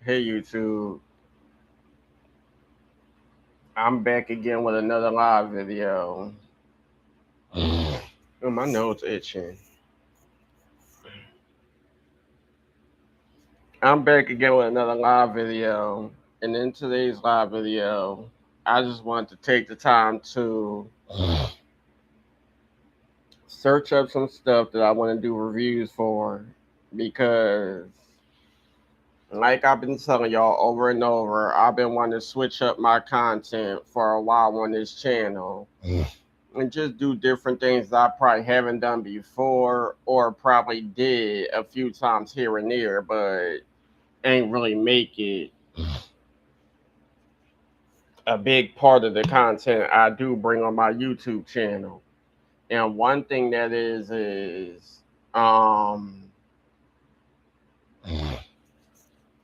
Hey YouTube, I'm back again with another live video. Oh, my nose itching. I'm back again with another live video. And in today's live video, I just want to take the time to search up some stuff that I want to do reviews for because like I've been telling y'all over and over, I've been wanting to switch up my content for a while on this channel and just do different things that I probably haven't done before or probably did a few times here and there, but ain't really make it a big part of the content I do bring on my YouTube channel. And one thing that is um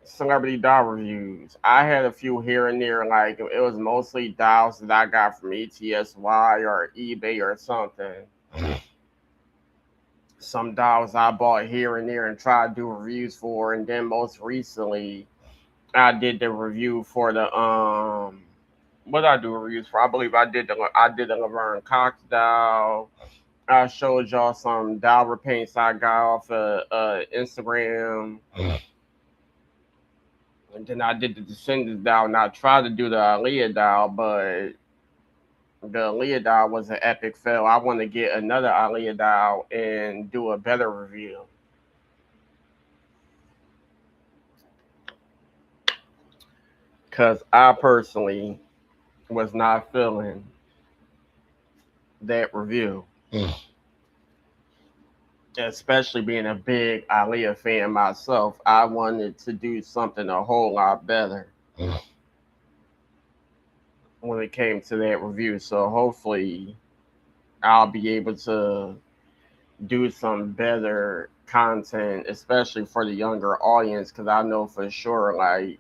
celebrity doll reviews. I had a few here and there, like it was mostly dolls that I got from ETSY or eBay or something. Some dolls I bought here and there and tried to do reviews for, and then most recently I did the review for the what did I do reviews for? I believe I did the Laverne Cox doll. I showed y'all some doll repaints I got off of Instagram. And then I did the Descendants doll, and I tried to do the Aaliyah doll, but the Aaliyah doll was an epic fail. I want to get another Aaliyah doll and do a better review. Because I personally was not feeling that review, especially being a big Aaliyah fan myself. I wanted to do something a whole lot better when it came to that review. So hopefully, I'll be able to do some better content, especially for the younger audience, because I know for sure, like,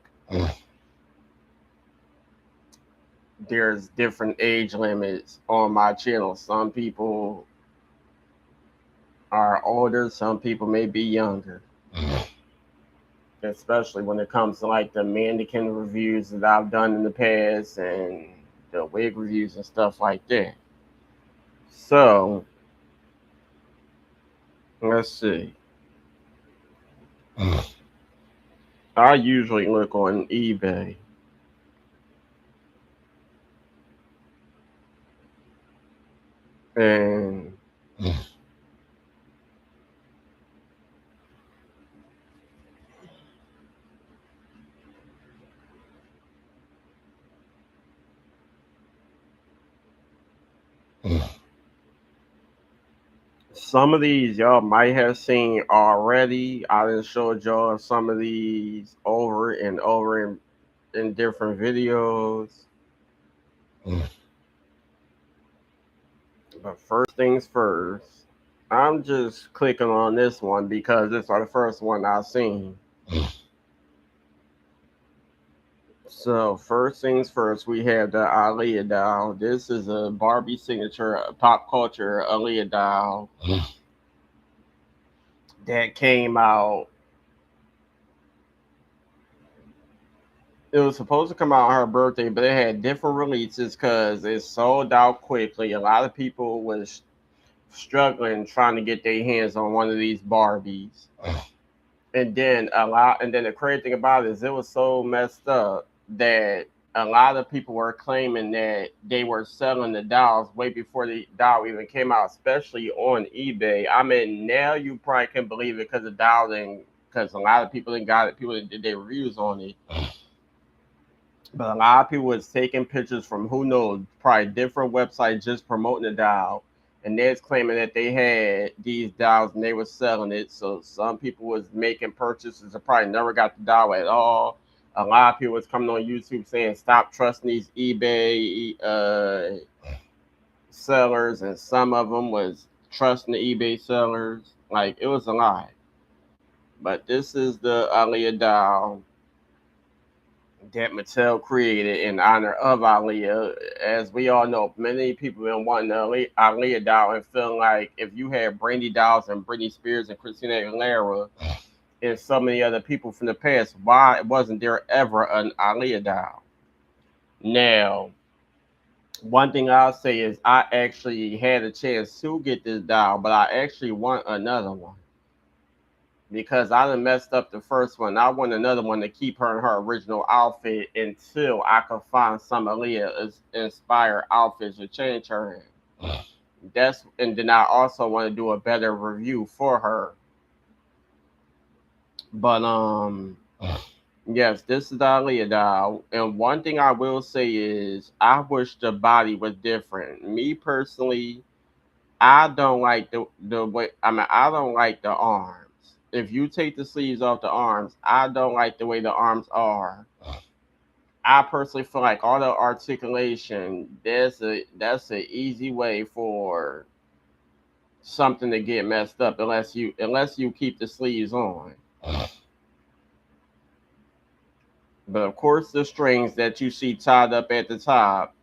there's different age limits on my channel. Some people are older, some people may be younger, especially when it comes to like the mannequin reviews that I've done in the past and the wig reviews and stuff like that. So, let's see. I usually look on eBay and some of these y'all might have seen already. I done showed y'all some of these over and over in different videos. But first things first, I'm just clicking on this one because it's the first one I've seen. So first things first, we have the Aaliyah doll. This is a Barbie signature pop culture Aaliyah doll that came out. It was supposed to come out on her birthday, but it had different releases because it sold out quickly. A lot of people was struggling trying to get their hands on one of these Barbies. And then the crazy thing about it is it was so messed up that a lot of people were claiming that they were selling the dolls way before the doll even came out, especially on eBay. I mean, now you probably can believe it because the doll didn't, because a lot of people didn't got it. People did their reviews on it, but a lot of people was taking pictures from who knows, probably different websites just promoting the doll. And they're claiming that they had these dolls and they were selling it. So some people was making purchases and probably never got the doll at all. A lot of people was coming on YouTube saying stop trusting these eBay sellers, and some of them was trusting the eBay sellers. Like it was a lie. But this is the Aliyah doll that Mattel created in honor of Aaliyah. As we all know, many people been wanting the Aaliyah doll and feeling like if you had Brandy dolls and Britney Spears and Christina Aguilera, and so many other people from the past, why wasn't there ever an Aaliyah doll? Now, one thing I'll say is I actually had a chance to get this doll, but I actually want another one because I done messed up the first one. I want another one to keep her in her original outfit until I can find some Aaliyah inspired outfits to change her in. And then I also want to do a better review for her. But yes, this is the Aaliyah doll. And one thing I will say is I wish the body was different. Me personally, I don't like the way. I mean, I don't like the arms. If you take the sleeves off the arms, I don't like the way the arms are. I personally feel like all the articulation, that's a easy way for something to get messed up unless you keep the sleeves on. But of course, the strings that you see tied up at the top,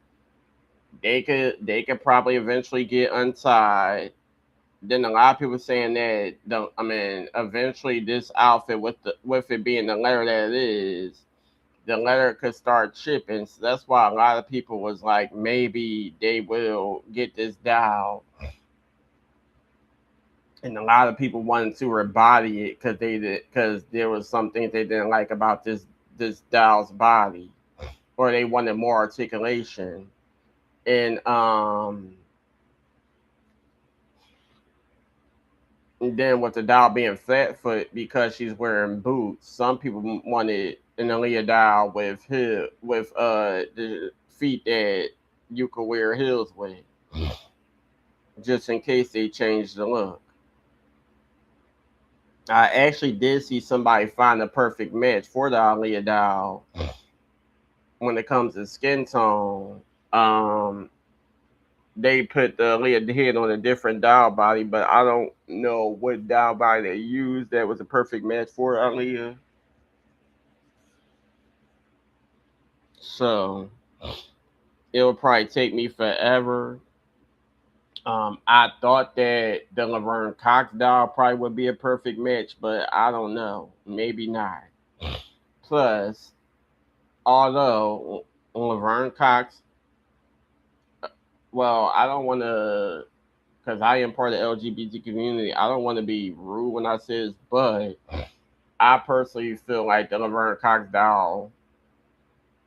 they could probably eventually get untied. Then a lot of people saying that eventually this outfit with it being the letter that it is, the letter could start chipping. So that's why a lot of people was like, maybe they will get this doll. And a lot of people wanted to rebody it because there was some things they didn't like about this doll's body, or they wanted more articulation. And then with the doll being flat foot because she's wearing boots, some people wanted an Aaliyah doll with the feet that you could wear heels with, just in case they change the look. I actually did see somebody find a perfect match for the Aaliyah doll when it comes to skin tone. Um, they put the Aaliyah head on a different doll body, but I don't know what doll body they used that was a perfect match for Aaliyah. So it would probably take me forever. I thought that the Laverne Cox doll probably would be a perfect match, but I don't know. Maybe not. Plus, although Laverne Cox, well, I don't want to, because I am part of the LGBT community, I don't want to be rude when I say this, but I personally feel like the Laverne Cox doll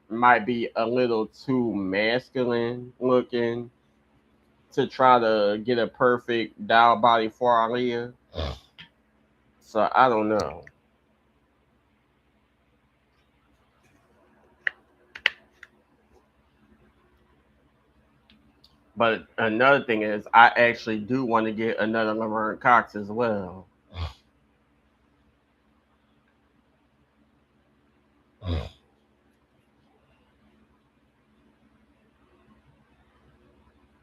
might be a little too masculine looking to try to get a perfect doll body for Aaliyah. So I don't know. But another thing is, I actually do want to get another Laverne Cox as well.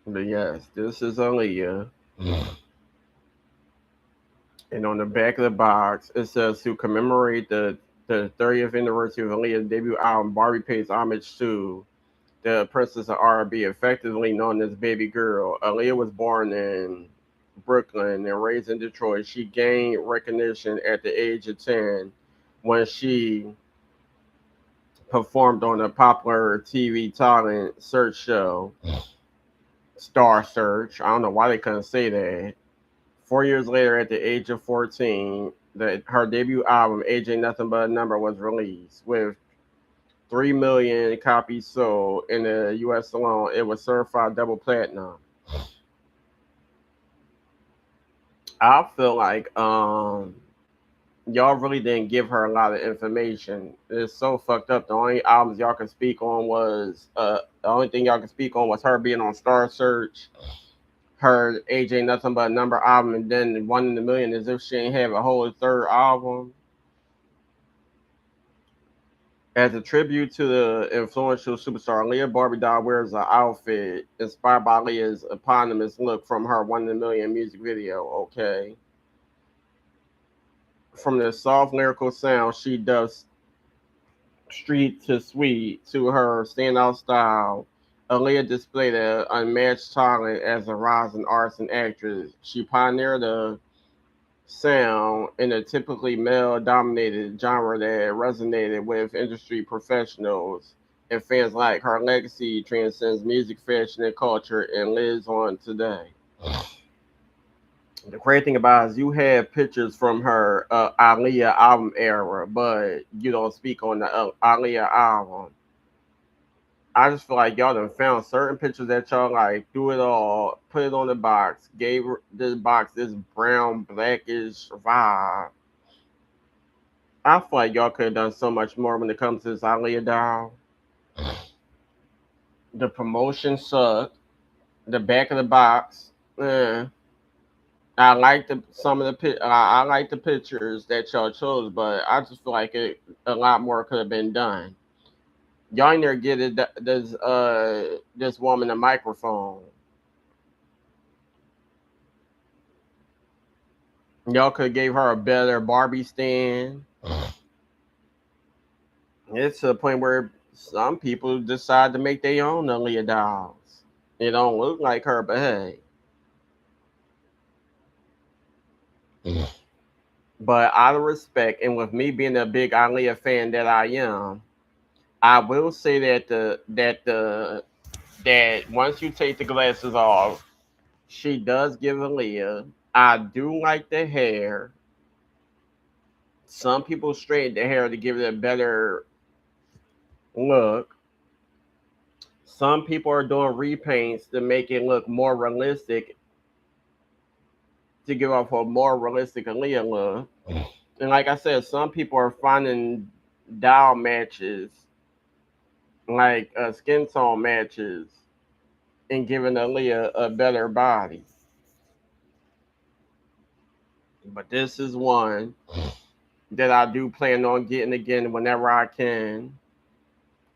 But yes, this is Aaliyah. And on the back of the box, it says to commemorate the 30th anniversary of Aaliyah's debut album, Barbie pays homage to the princess of R&B, effectively known as Baby Girl. Aaliyah was born in Brooklyn and raised in Detroit. She gained recognition at the age of 10 when she performed on a popular TV talent search show, Star Search. I don't know why they couldn't say that. 4 years later, at the age of 14, her debut album, Age Ain't Nothing But a Number, was released. With 3 million copies sold in the US alone, it was certified double platinum. I feel like y'all really didn't give her a lot of information. It's so fucked up. The only albums y'all can speak on was the only thing y'all can speak on was her being on Star Search, her Age Ain't Nothing But a Number album, and then One in a Million, as if she ain't have a whole third album. As a tribute to the influential superstar, Leah Barbie doll wears an outfit inspired by Leah's eponymous look from her One in a Million music video. Okay. From the soft lyrical sound she does street to sweet to her standout style, Aaliyah displayed an unmatched talent as a rising artist and actress. She pioneered a sound in a typically male dominated genre that resonated with industry professionals and fans like her legacy transcends music, fashion, and culture and lives on today. The great thing about it is you have pictures from her Aaliyah album era, but you don't speak on the Aaliyah album. I just feel like y'all done found certain pictures that y'all like, threw it all, put it on the box, gave this box this brown, blackish vibe. I feel like y'all could have done so much more when it comes to this Aaliyah doll. The promotion sucked. The back of the box, eh. I like the some of the I like the pictures that y'all chose, but I just feel like a lot more could have been done. Y'all in there get it this woman a microphone. Y'all could have gave her a better Barbie stand. It's to the point where some people decide to make their own Aaliyah dolls. It don't look like her, but hey. But out of respect, and with me being a big Aaliyah fan that I am, I will say that once you take the glasses off, she does give Aaliyah. I do like the hair. Some people straighten the hair to give it a better look. Some people are doing repaints to make it look more realistic, to give off a more realistic Aaliyah look. And like I said, some people are finding doll matches, like skin tone matches, and giving Aaliyah a better body. But this is one that I do plan on getting again whenever I can.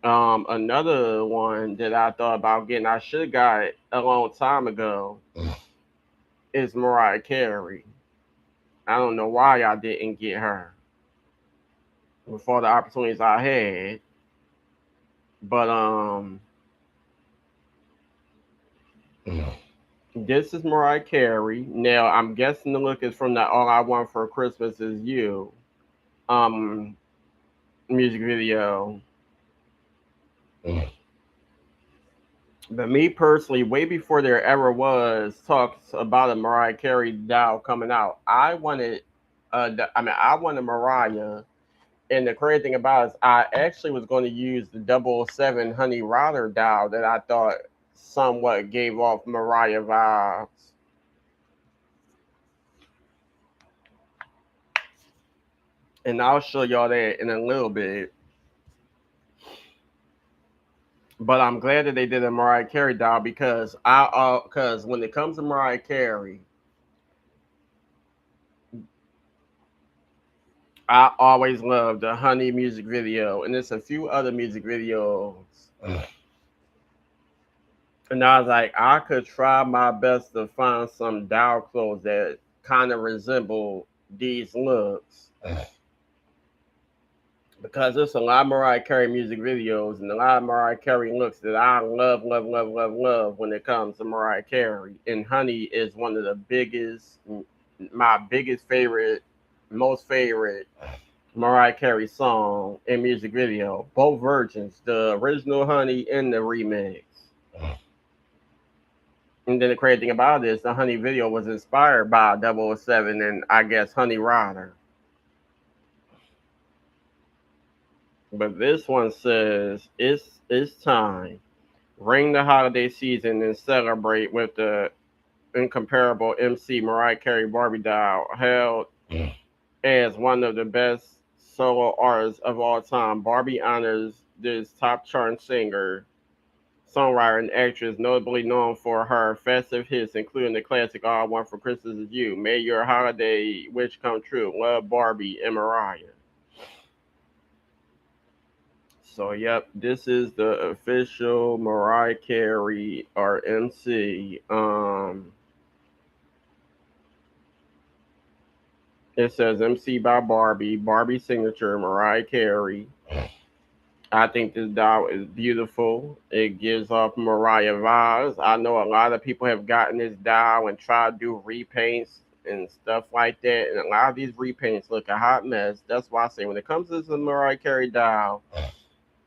Another one that I thought about getting, I should have got it a long time ago, is Mariah Carey. I don't know why I didn't get her with all the opportunities I had, but this is Mariah Carey. Now I'm guessing the look is from the "All I Want for Christmas Is You" um music video. But me personally, way before there ever was talks about a Mariah Carey doll coming out, I wanted Mariah. And the crazy thing about it is, I actually was going to use the 007 Honey Rider doll that I thought somewhat gave off Mariah vibes. And I'll show y'all that in a little bit. But I'm glad that they did a Mariah Carey doll because when it comes to Mariah Carey, I always loved the Honey music video, and there's a few other music videos. And I was like, I could try my best to find some doll clothes that kind of resemble these looks. Because there's a lot of Mariah Carey music videos and a lot of Mariah Carey looks that I love, love, love, love, love when it comes to Mariah Carey. And Honey is one of the biggest, my biggest favorite, most favorite Mariah Carey song and music video. Both versions, the original Honey and the remix. And then the crazy thing about it is the Honey video was inspired by 007 and I guess Honey Rider. But this one says it's time. Ring the holiday season and celebrate with the incomparable MC Mariah Carey Barbie doll, hailed as one of the best solo artists of all time. Barbie honors this top charting singer, songwriter, and actress, notably known for her festive hits, including the classic "All I Want for Christmas Is You." May your holiday wish come true. Love, Barbie and Mariah. So, yep, this is the official Mariah Carey or MC. It says MC by Barbie, Barbie signature, Mariah Carey. I think this doll is beautiful. It gives off Mariah vibes. I know a lot of people have gotten this doll and tried to do repaints and stuff like that. And a lot of these repaints look a hot mess. That's why I say when it comes to the Mariah Carey doll,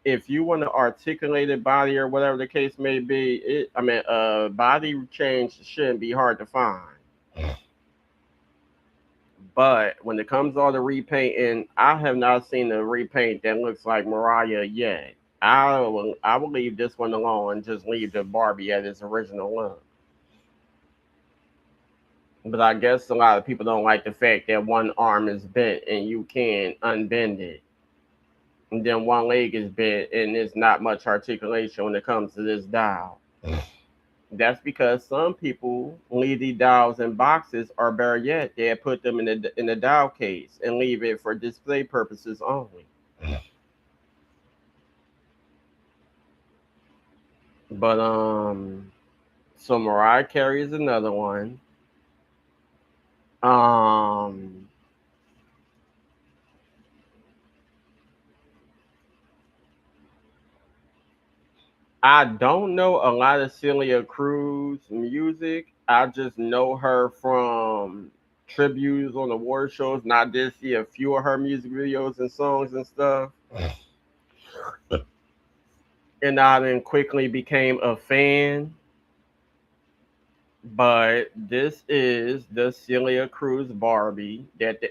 if you want to articulate a body or whatever the case may be, body change shouldn't be hard to find. But when it comes to all the repainting, I have not seen a repaint that looks like Mariah yet. I will leave this one alone and just leave the Barbie at its original look. But I guess a lot of people don't like the fact that one arm is bent and you can unbend it. And then one leg is bent and there's not much articulation when it comes to this doll. That's because some people leave these dolls in boxes, or better yet, they put them in the doll case and leave it for display purposes only. But so Mariah Carey is another one. Um, I don't know a lot of Celia Cruz music. I just know her from tributes on award shows, and I did see a few of her music videos and songs and stuff. And I then quickly became a fan. But this is the Celia Cruz Barbie that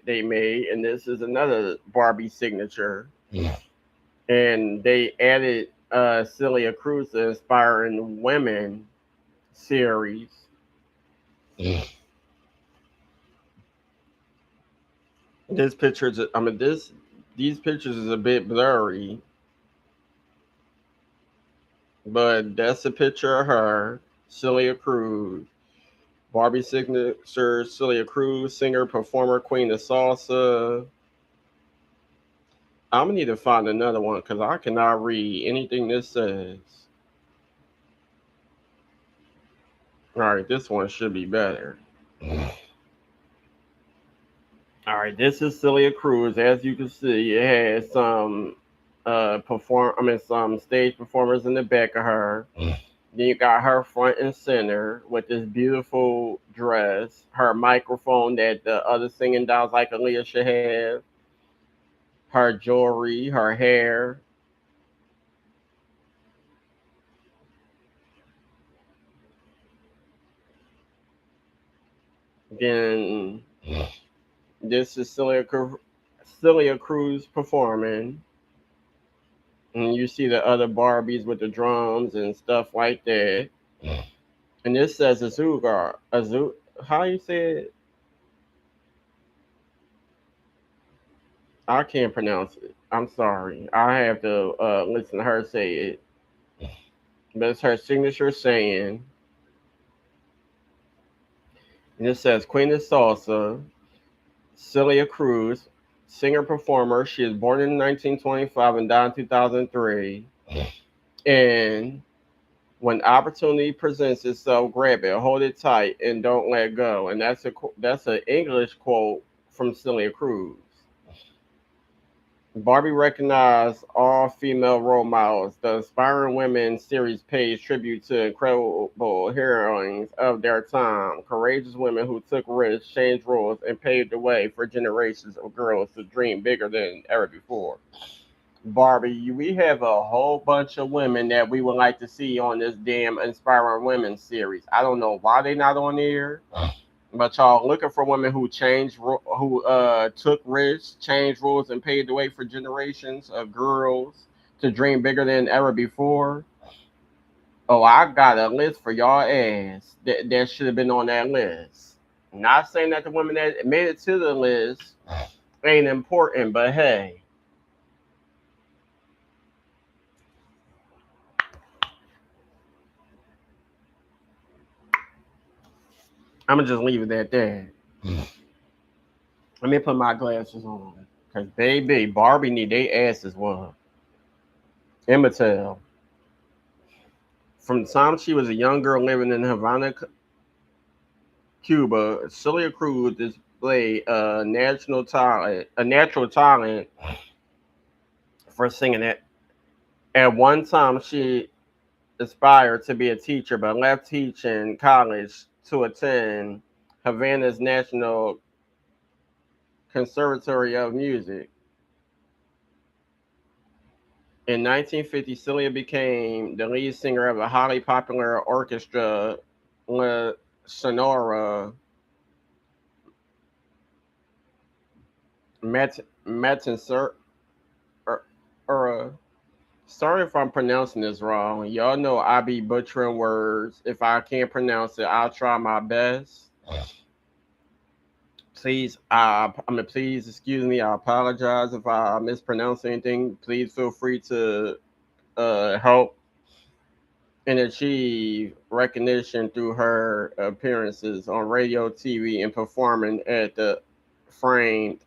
they made, and this is another Barbie signature. And they added Celia Cruz to Inspiring Women series. This picture's, I mean, this these pictures is a bit blurry, but that's a picture of her, Celia Cruz. Barbie signature, Celia Cruz, singer, performer, queen of salsa. I'm gonna need to find another one because I cannot read anything this says. All right, this one should be better. All right, this is Celia Cruz. As you can see, it has some some stage performers in the back of her. Then you got her front and center with this beautiful dress, her microphone that the other singing dolls like Aaliyah should have, her jewelry, her hair. Then this is Celia Cruz performing. And you see the other Barbies with the drums and stuff like that. And this says Azugar. How you say it? I can't pronounce it. I'm sorry. I have to listen to her say it. But it's her signature saying. And it says Queen of Salsa, Celia Cruz, singer performer. She is born in 1925 and died in 2003. And when opportunity presents itself, grab it, hold it tight, and don't let go. And that's an English quote from Celia Cruz. Barbie recognized all female role models. The Inspiring Women series pays tribute to incredible heroines of their time, courageous women who took risks, changed rules, and paved the way for generations of girls to dream bigger than ever before. Barbie, we have a whole bunch of women that we would like to see on this damn Inspiring Women series. I don't know why they not on there, but y'all looking for women who took risks, changed rules, and paved the way for generations of girls to dream bigger than ever before. Oh, I got a list for y'all ass that should have been on that list. Not saying that the women that made it to the list ain't important, but hey. I'm gonna just leave it at that. Let me put my glasses on. Cause baby, Barbie need their asses whooped. Immatel. From the time she was a young girl living in Havana, Cuba, Celia Cruz displayed a natural talent for singing it. At one time, she aspired to be a teacher, but left teaching college to attend Havana's National Conservatory of Music. In 1950, Celia became the lead singer of a highly popular orchestra, La Sonora Matincera. Or, Sorry if I'm pronouncing this wrong. Y'all know I be butchering words. If I can't pronounce it, I'll try my best. Please excuse me. I apologize if I mispronounce anything. Please feel free to help and achieve recognition through her appearances on radio, TV, and performing at the framed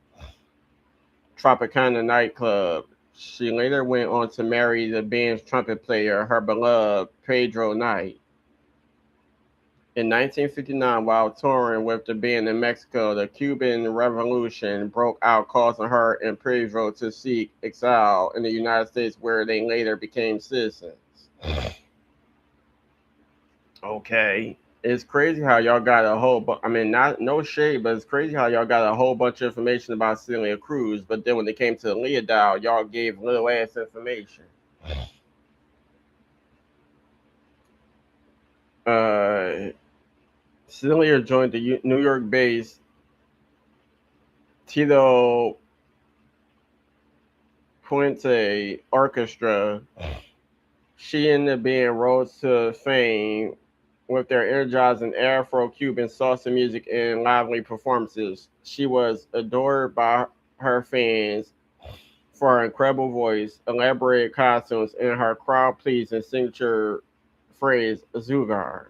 Tropicana nightclub. She later went on to marry the band's trumpet player, her beloved Pedro Knight. In 1959, while touring with the band in Mexico, the Cuban Revolution broke out, causing her and Pedro to seek exile in the United States, where they later became citizens. Okay. It's crazy how y'all got a whole I mean, not no shade, but it's crazy how y'all got a whole bunch of information about Celia Cruz, but then when it came to the Leah Doll, y'all gave little ass information. Uh, Celia joined the New York-based Tito Puente Orchestra. She and the band rose to fame with their energizing Afro-Cuban salsa music and lively performances. She was adored by her fans for her incredible voice, elaborate costumes, and her crowd-pleasing signature phrase, "Zugar."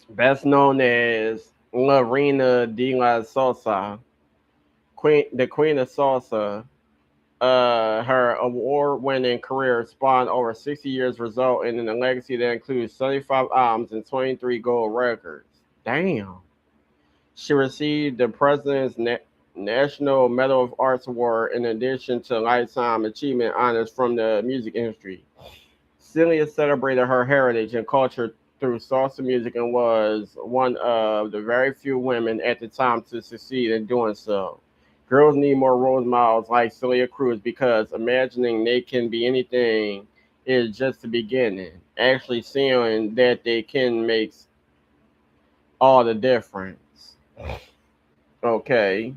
Best known as La Reina de la Salsa, the Queen of Salsa. Her award-winning career spawned over 60 years, resulting in a legacy that includes 75 albums and 23 gold records. Damn. She received the President's National Medal of Arts Award in addition to lifetime achievement honors from the music industry. Celia celebrated her heritage and culture through salsa music and was one of the very few women at the time to succeed in doing so. Girls need more role models like Celia Cruz because imagining they can be anything is just the beginning. Actually seeing that they can makes all the difference. Okay.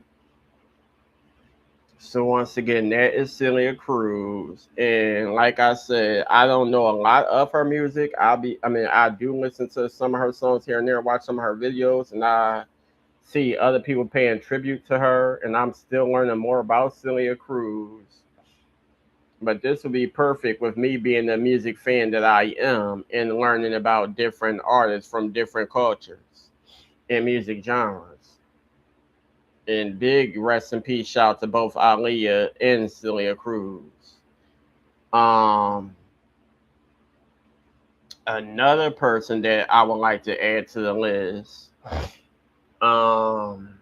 So once again, that is Celia Cruz, and like I said, I don't know a lot of her music. I do listen to some of her songs here and there, watch some of her videos, and I see other people paying tribute to her, and I'm still learning more about Celia Cruz. But this will be perfect with me being the music fan that I am and learning about different artists from different cultures and music genres. And big rest in peace shout to both Aaliyah and Celia Cruz. Um, Another person that I would like to add to the list. Um,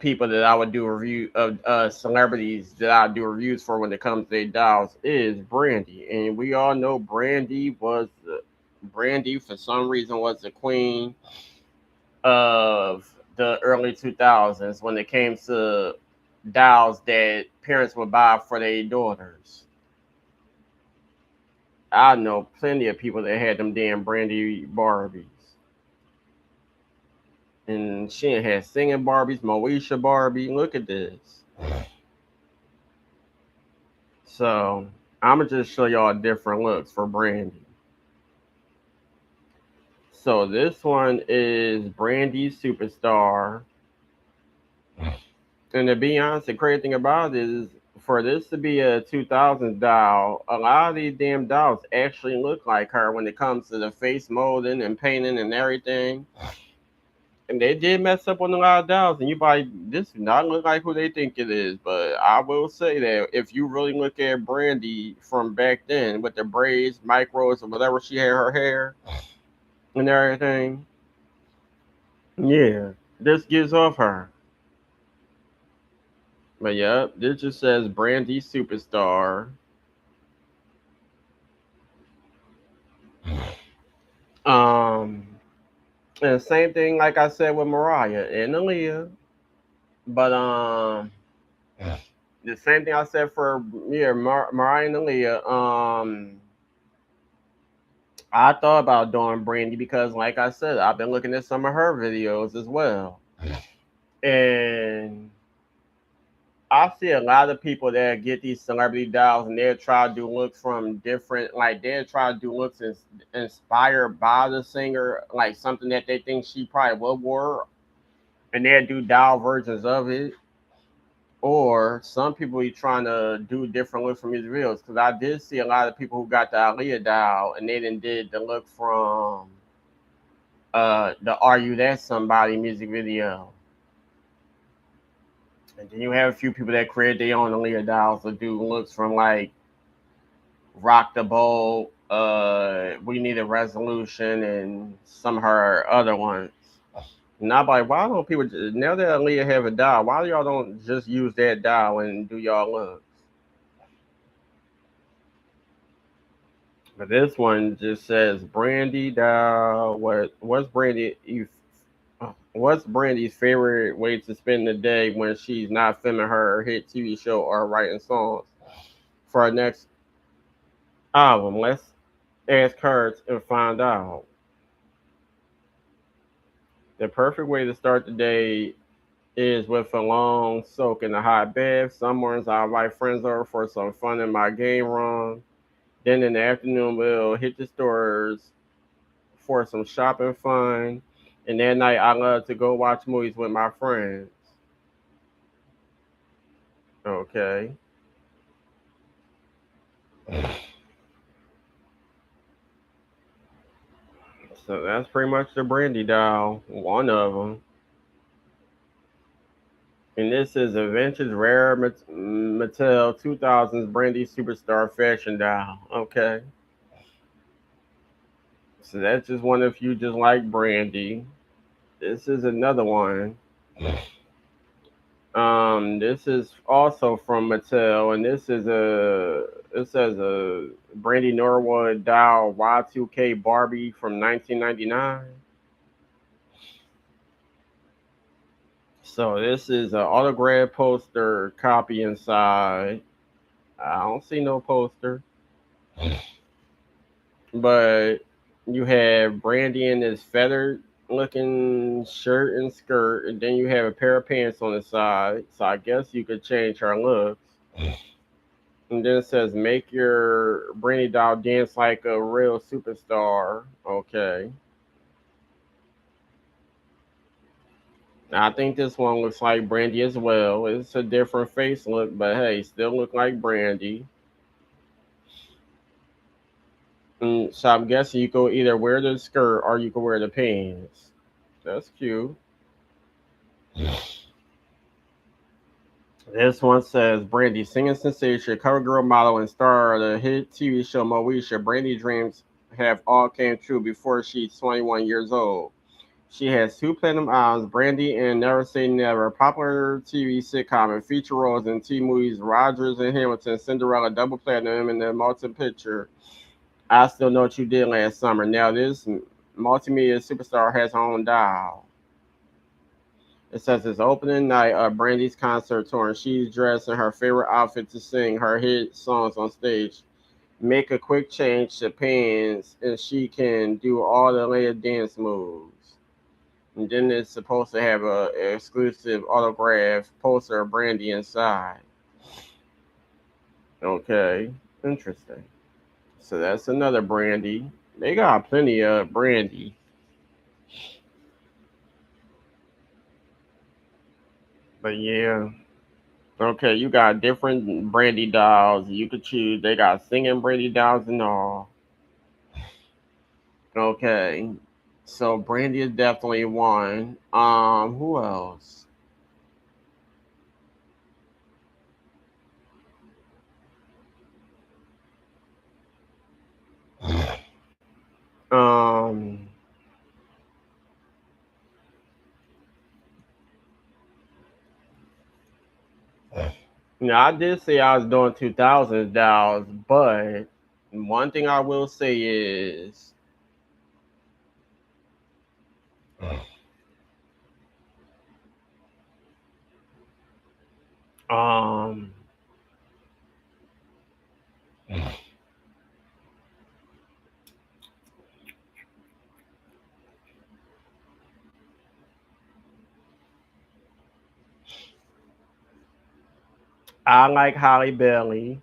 People that I would do review of celebrities that I do reviews for when it comes to their dolls is Brandy, and we all know Brandy for some reason was the queen of the early 2000s when it came to dolls that parents would buy for their daughters. I know plenty of people that had them damn Brandy Barbies. And she had singing Barbies, Moesha Barbie. Look at this. So I'm gonna just show y'all different looks for Brandy. So this one is Brandy Superstar. And to be honest, the crazy thing about it is for this to be a 2000s doll, a lot of these damn dolls actually look like her when it comes to the face molding and painting and everything. And they did mess up on a lot of dolls, and you probably this do not look like who they think it is. But I will say that if you really look at Brandy from back then with the braids, micros, or whatever she had her hair and everything, yeah, this gives off her. But yep, this just says Brandy Superstar. Um, and same thing like I said with Mariah and Aaliyah. But the same thing I said for Mariah and Aaliyah. I thought about doing Brandy because, like I said, I've been looking at some of her videos as well, and I see a lot of people that get these celebrity dolls and they'll try to do looks from different, like they'll try to do looks inspired by the singer, like something that they think she probably would wear, and they'll do doll versions of it. Or some people be trying to do different looks from music videos. Because I did see a lot of people who got the Aaliyah doll and they didn't did the look from the Are You That Somebody music video. And then you have a few people that create their own Aaliyah dolls to do looks from like Rock the Boat, We Need a Resolution, and some of her other ones. And I'm like, why don't people now that Aaliyah have a doll, why y'all don't just use that doll and do y'all looks? But this one just says Brandy doll. What's Brandy's favorite way to spend the day when she's not filming her hit TV show or writing songs for her next album? Let's ask her and find out. The perfect way to start the day is with a long soak in a hot bath. Some mornings I invite friends over for some fun in my game room. Then in the afternoon we'll hit the stores for some shopping fun. And that night I love to go watch movies with my friends. Okay. So that's pretty much the Brandy doll, one of them. And this is a vintage rare Mattel 2000s Brandy Superstar fashion doll. Okay. So that's just one if you just like Brandy. This is another one. This is also from Mattel, and this is a it says a Brandy Norwood doll Y2K Barbie from 1999. So this is an autograph poster copy inside. I don't see no poster, but you have Brandy in this feathered looking shirt and skirt, and then you have a pair of pants on the side. So I guess you could change her looks. And then it says, make your Brandy doll dance like a real superstar. Okay. I think this one looks like Brandy as well. It's a different face look, but hey, still look like Brandy. So I'm guessing you could either wear the skirt or you could wear the pants. That's cute. This one says Brandy, singing sensation, cover girl model, and star of the hit TV show Moesha. Brandy dreams have all came true before she's 21 years old. She has two platinum albums, Brandy and Never Say Never, popular TV sitcom and feature roles in TV movies Rogers and Hamilton, Cinderella, double platinum, and the multi picture I Still Know What You Did Last Summer. Now this multimedia superstar has her own doll. It says it's opening night of Brandy's concert tour, and she's dressed in her favorite outfit to sing her hit songs on stage. Make a quick change to pants, and she can do all the latest dance moves. And then it's supposed to have a exclusive autograph poster of Brandy inside. Okay, interesting. So that's another Brandy. They got plenty of Brandy. But yeah. Okay, you got different Brandy dolls. You could choose. They got singing Brandy dolls and all. Okay. So Brandy is definitely one. Who else? Um I did say I was doing 2000s dolls, but one thing I will say is, um, I like Holly Berry.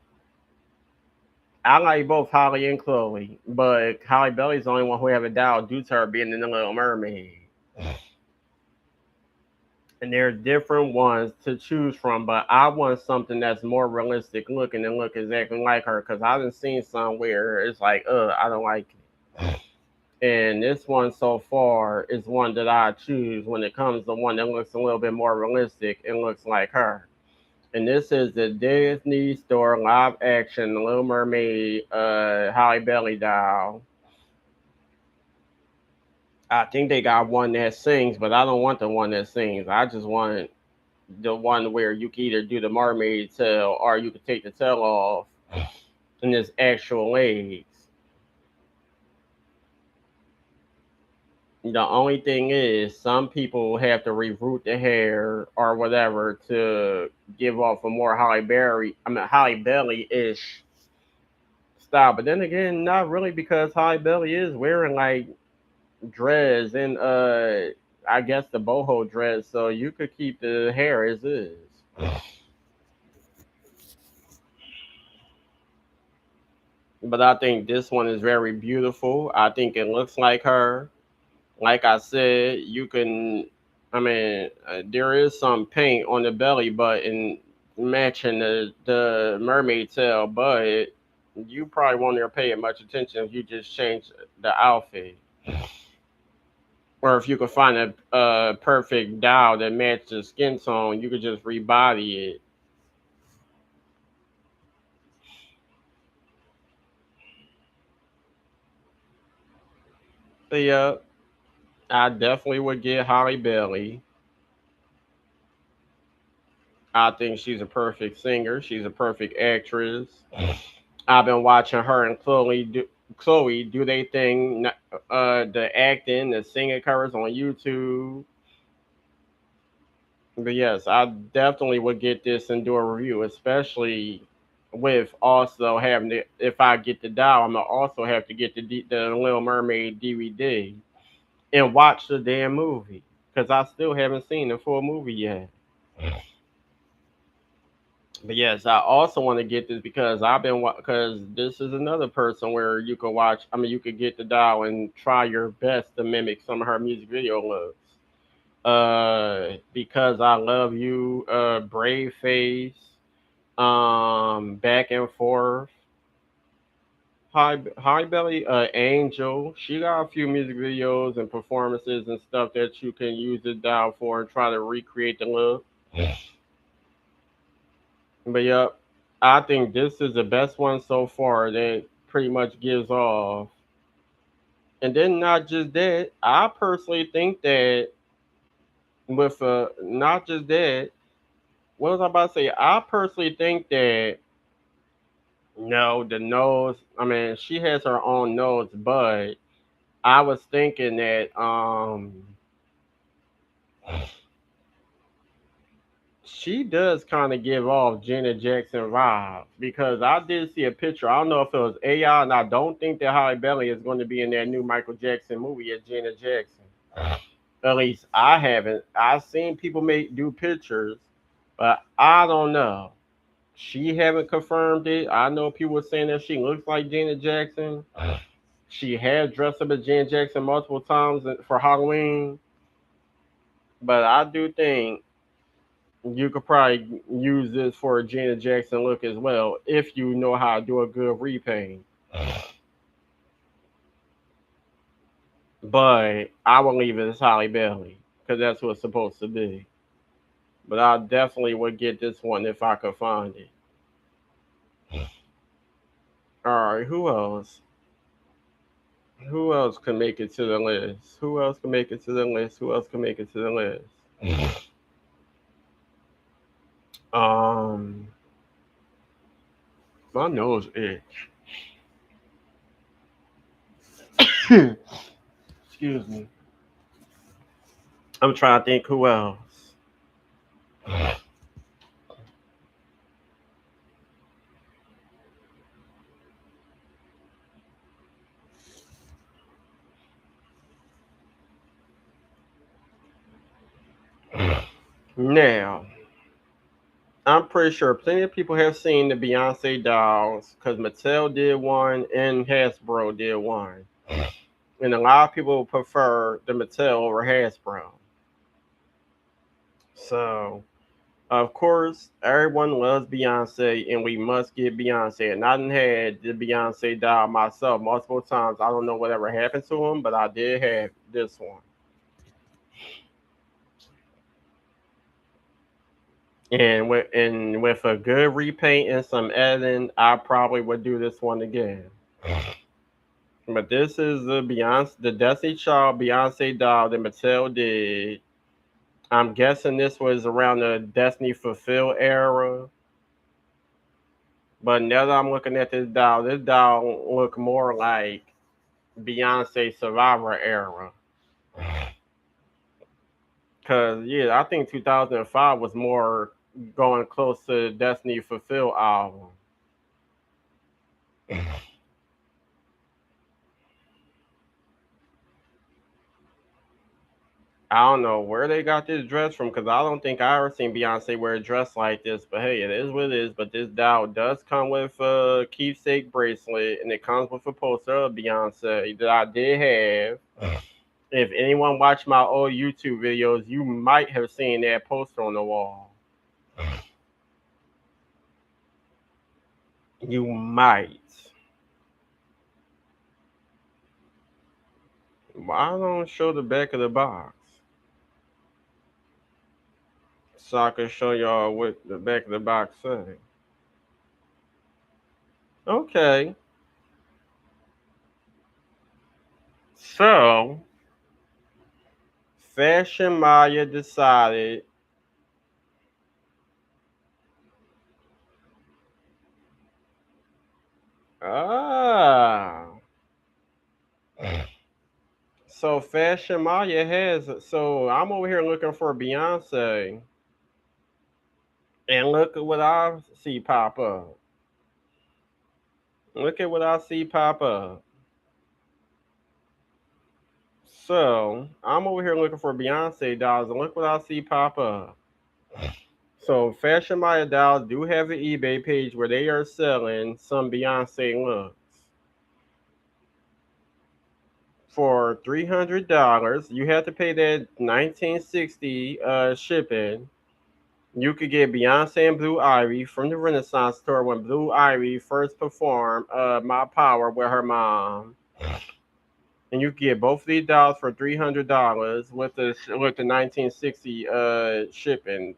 I like both Holly and Chloe, but Holly Berry's the only one who have a doll due to her being in the Little Mermaid. And there are different ones to choose from, but I want something that's more realistic looking and look exactly like her because I done seen some where it's like, I don't like it. And this one so far is one that I choose when it comes to one that looks a little bit more realistic and looks like her. And this is the Disney Store live action Little Mermaid Halle Belly doll. I think they got one that sings, but I don't want the one that sings. I just want the one where you can either do the mermaid tail or you can take the tail off and there's actual legs. The only thing is, some people have to reroot the hair or whatever to give off a more Holly Berry ish style. But then again, not really because Holly Berry is wearing like dreads and I guess the boho dreads, so you could keep the hair as is. But I think this one is very beautiful. I think it looks like her. Like I said, you can. I mean, there is some paint on the belly button matching the mermaid tail, but you probably won't pay it much attention if you just change the outfit, or if you could find a perfect doll that matches the skin tone, you could just rebody it. But yeah, I definitely would get Holly Berry. I think she's a perfect singer. She's a perfect actress. I've been watching her and Chloe do they thing, the acting, the singing covers on YouTube. But yes, I definitely would get this and do a review, especially with also having to. If I get the doll, I'm gonna also have to get the Little Mermaid DVD and watch the damn movie because I still haven't seen the full movie yet. But yes, I also want to get this because because this is another person where you could watch. I mean, you could get the doll and try your best to mimic some of her music video looks. Because I love you, brave face, back and forth. Hi Belly, Angel. She got a few music videos and performances and stuff that you can use the doll for and try to recreate the look. But yep, I think this is the best one so far that pretty much gives off. And then not just that, I personally think that with not just that, what was I about to say? I personally think that no, the nose. I mean, she has her own nose, but I was thinking that she does kind of give off Janet Jackson vibes because I did see a picture. I don't know if it was AI, and I don't think that Holly Berry is going to be in that new Michael Jackson movie as Janet Jackson. At least I haven't. I've seen people make do pictures, but I don't know. She haven't confirmed it. I know people were saying that she looks like Janet Jackson. She has dressed up as Janet Jackson multiple times for Halloween, but I do think you could probably use this for a Janet Jackson look as well if you know how to do a good repaint. But I will leave it as Holly Berry because that's what it's supposed to be. But I definitely would get this one if I could find it. All right, who else? Who else can make it to the list? Who else can make it to the list? Who else can make it to the list? Um, My nose itch. Excuse me. I'm trying to think who else. Now, I'm pretty sure plenty of people have seen the Beyonce dolls because Mattel did one and Hasbro did one. And a lot of people prefer the Mattel over Hasbro. So, of course, everyone loves Beyonce and we must get Beyonce. And I done had the Beyonce doll myself multiple times. I don't know whatever happened to him, but I did have this one. And with a good repaint and some editing, I probably would do this one again. But this is the Destiny Child Beyonce doll that Mattel did. I'm guessing this was around the Destiny Fulfilled era. But now that I'm looking at this doll look more like Beyonce Survivor era. Cause yeah, I think 2005 was more going close to Destiny Fulfilled album. I don't know where they got this dress from because I don't think I ever seen Beyonce wear a dress like this. But hey, it is what it is. But this doll does come with a keepsake bracelet and it comes with a poster of Beyonce that I did have. If anyone watched my old YouTube videos, you might have seen that poster on the wall. You might. Why don't show the back of the box? So I can show y'all what the back of the box say. Okay. So Fashion Maya decided ah so Fashion Maya has so I'm over here looking for Beyonce and look at what I see pop up. Look at what I see pop up. So I'm over here looking for Beyonce dolls and look what I see pop up. So Fashion Maya dolls do have an eBay page where they are selling some Beyonce looks for $300. You have to pay that 1960 shipping. You could get Beyonce and Blue Ivy from the Renaissance store when Blue Ivy first performed My Power with her mom. And you could get both of these dolls for $300 with the 1960 shipping.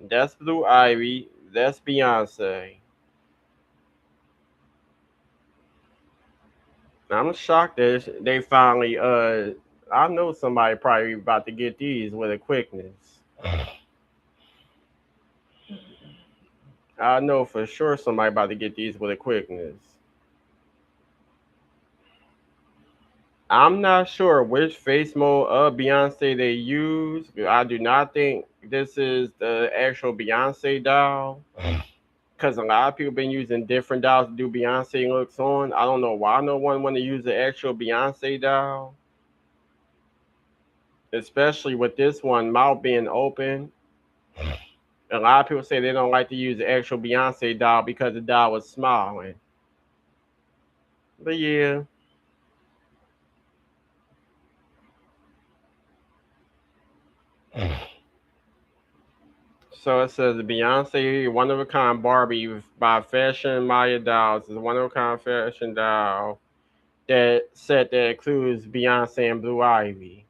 That's Blue Ivy. That's Beyonce. I'm shocked that they finally I know somebody probably about to get these with a quickness. I know for sure somebody about to get these with a quickness. I'm not sure which face mode of Beyonce they use. I do not think this is the actual Beyonce doll. Because a lot of people been using different dolls to do Beyonce looks on. I don't know why no one want to use the actual Beyonce doll. Especially with this one, mouth being open. A lot of people say they don't like to use the actual Beyonce doll because the doll was smiling. But yeah. So it says the Beyonce one of a kind Barbie by Fashion Maya Dolls is a one of a kind fashion doll that set that includes Beyonce and Blue Ivy.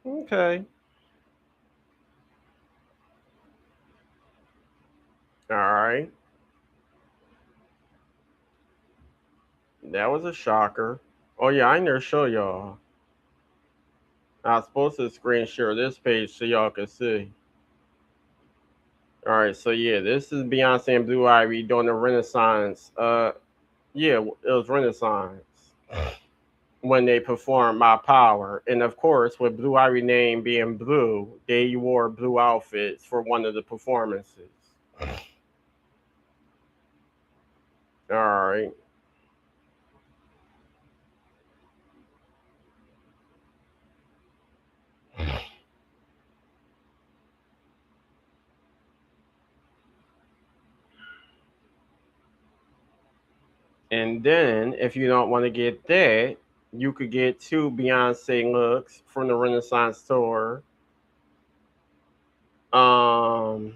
Okay. All right. That was a shocker. Oh yeah, I never show y'all. I was supposed to screen share this page so y'all can see. All right, so yeah, this is Beyonce and Blue Ivy during the Renaissance. Yeah, it was Renaissance when they performed My Power, and of course, with Blue Ivy name being blue, they wore blue outfits for one of the performances. All right, and then if you don't want to get that, you could get two Beyonce looks from the Renaissance tour. Um,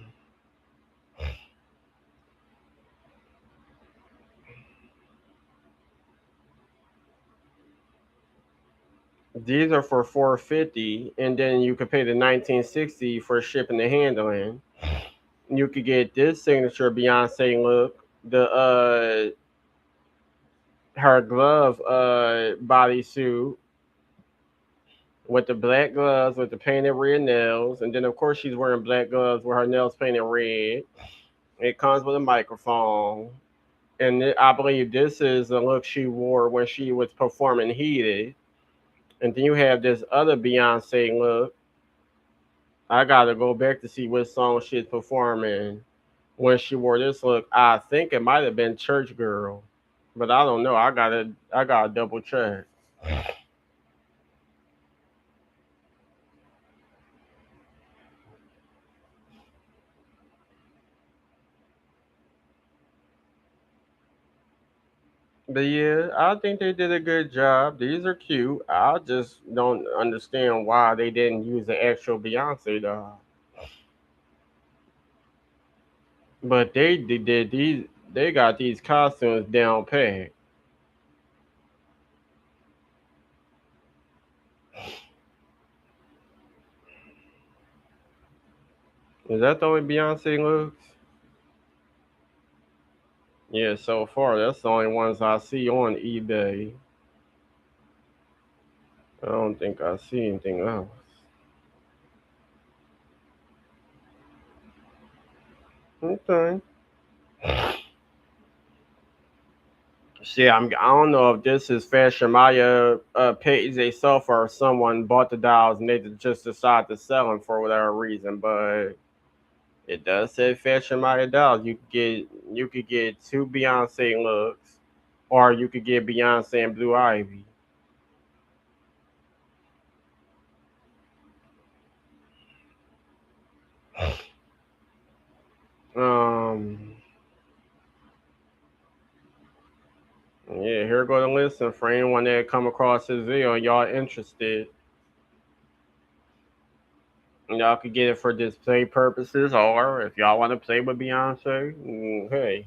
these are for 450, and then you could pay the 1960 for shipping and handling. You could get this signature Beyonce look, the her glove bodysuit with the black gloves with the painted red nails, and then of course she's wearing black gloves with her nails painted red. It comes with a microphone, and I believe this is the look she wore when she was performing Heated. And then you have this other Beyonce look. I gotta go back to see what song she's performing when she wore this look. I think it might have been Church Girl, but I don't know. I gotta double check. But yeah, I think they did a good job. These are cute. I just don't understand why they didn't use the actual Beyonce doll. But they did these. They got these costumes down pat. Is that the way Beyonce looks? Yeah, so far that's the only ones I see on eBay. I don't think I see anything else. Okay. See, I don't know if this is Fashion Maya page they sell for, or someone bought the dolls and they just decided to sell them for whatever reason. But it does say Fashion Maya dolls. You could get two Beyonce looks, or you could get Beyonce and Blue Ivy. Um, yeah, here go the listen for anyone that come across this video and y'all interested. Y'all could get it for display purposes, or if y'all want to play with Beyonce, hey.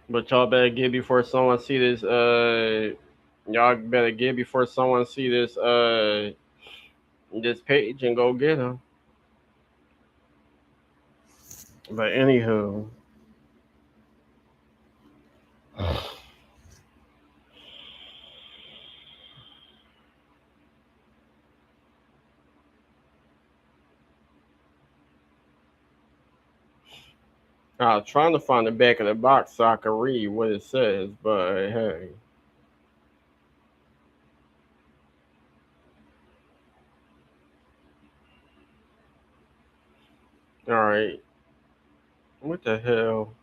But y'all better get before someone see this. Y'all better get before someone see this. This page and go get them. But anywho, I was trying to find the back of the box so I could read what it says. But hey, all right. What the hell?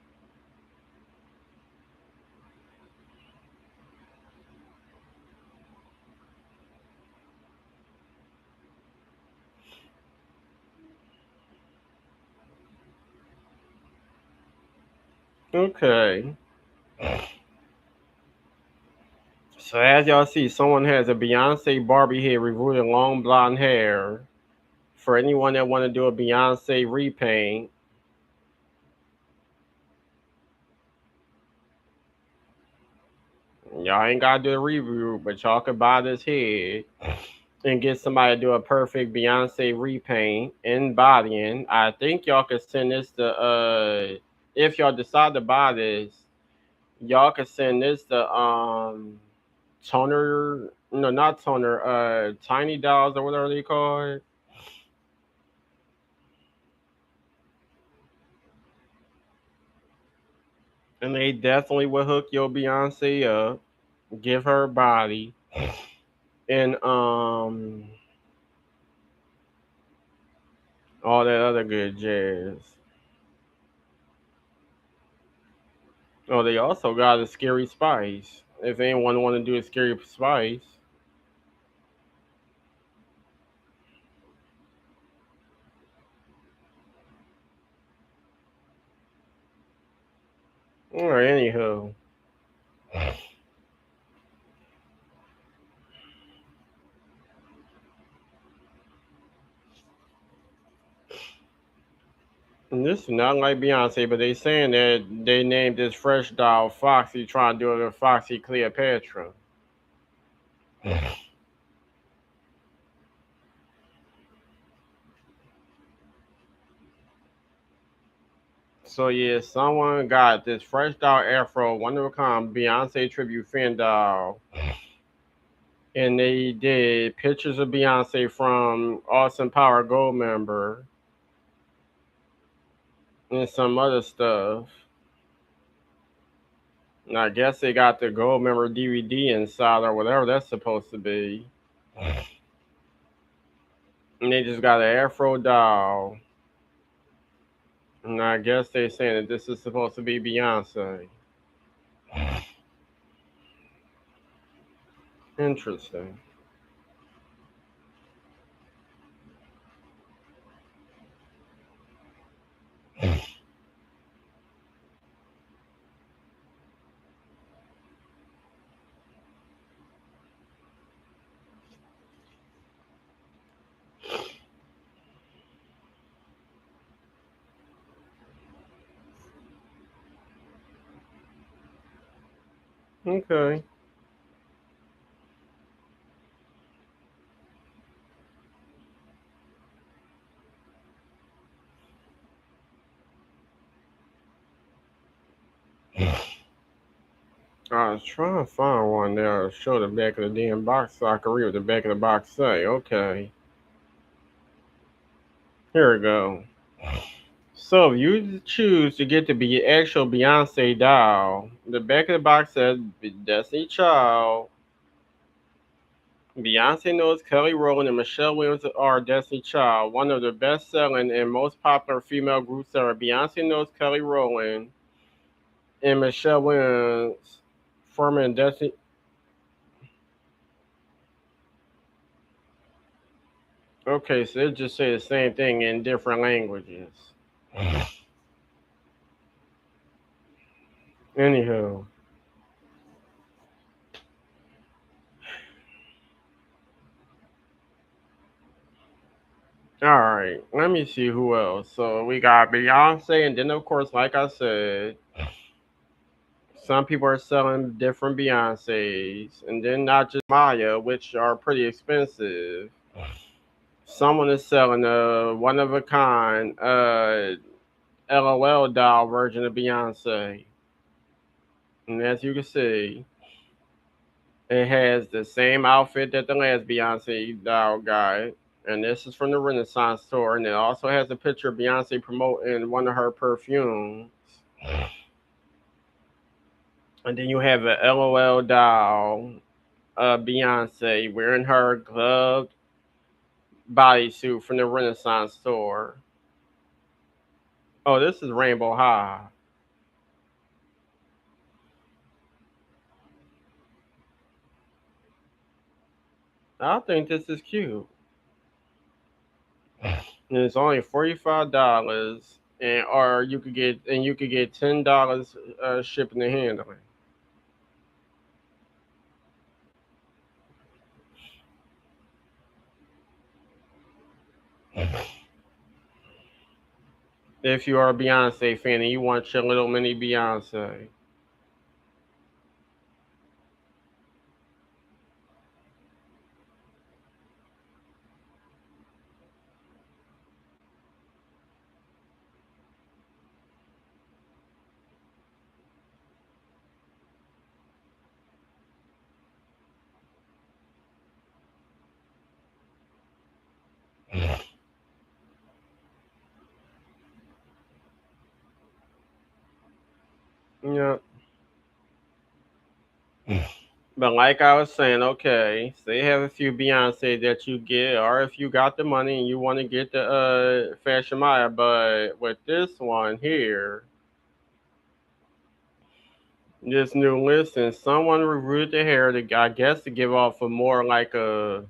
Okay. So as y'all see, someone has a Beyonce Barbie head revealing long blonde hair. For anyone that want to do a Beyonce repaint, y'all ain't gotta do a review, but y'all could buy this head and get somebody to do a perfect Beyonce repaint in bodying. I think y'all could send this to if y'all decide to buy this, y'all could send this to toner, no, not toner, tiny dolls or whatever they call it. And they definitely will hook your Beyonce up, give her a body, and all that other good jazz. Oh, they also got a Scary Spice. If anyone want to do a Scary Spice, or anywho, and this is not like Beyonce, but they saying that they named this fresh doll Foxy, trying to do it with Foxy Cleopatra. So yeah, someone got this fresh doll Afro, one of a kind Beyonce tribute fan doll, and they did pictures of Beyonce from Austin Power Gold member and some other stuff. And I guess they got the Gold member DVD inside or whatever that's supposed to be. And they just got an Afro doll. And I guess they saying that this is supposed to be Beyonce. Interesting. Okay. I was trying to find one there to show the back of the damn box so I can read what the back of the box say. Okay. Here we go. So if you choose to get the actual Beyonce doll, the back of the box says Destiny Child. Beyonce knows Kelly Rowland and Michelle Williams are Destiny Child, one of the best-selling and most popular female groups ever. Beyonce knows Kelly Rowland and Michelle Williams forming Destiny. Okay, so it just say the same thing in different languages. Anywho, all right, let me see who else. So we got Beyonce, and then of course, like I said, some people are selling different Beyoncés, and then not just Maya, which are pretty expensive. Someone is selling a one of a kind LOL doll version of Beyonce, and as you can see, it has the same outfit that the last Beyonce doll got. And this is from the Renaissance store, and it also has a picture of Beyonce promoting one of her perfumes. And then you have a LOL doll Beyonce wearing her gloved bodysuit from the Renaissance store. Oh, this is Rainbow High. I think this is cute. And it's only $45, and or you could get $10 shipping and handling. If you are a Beyonce fan and you want your little mini Beyonce. Yeah. But like I was saying, okay, say you have a few Beyonce that you get, or if you got the money and you want to get the Fashion Maya, but with this one here, this new listing, someone reviewed the hair to, I guess, to give off a more like a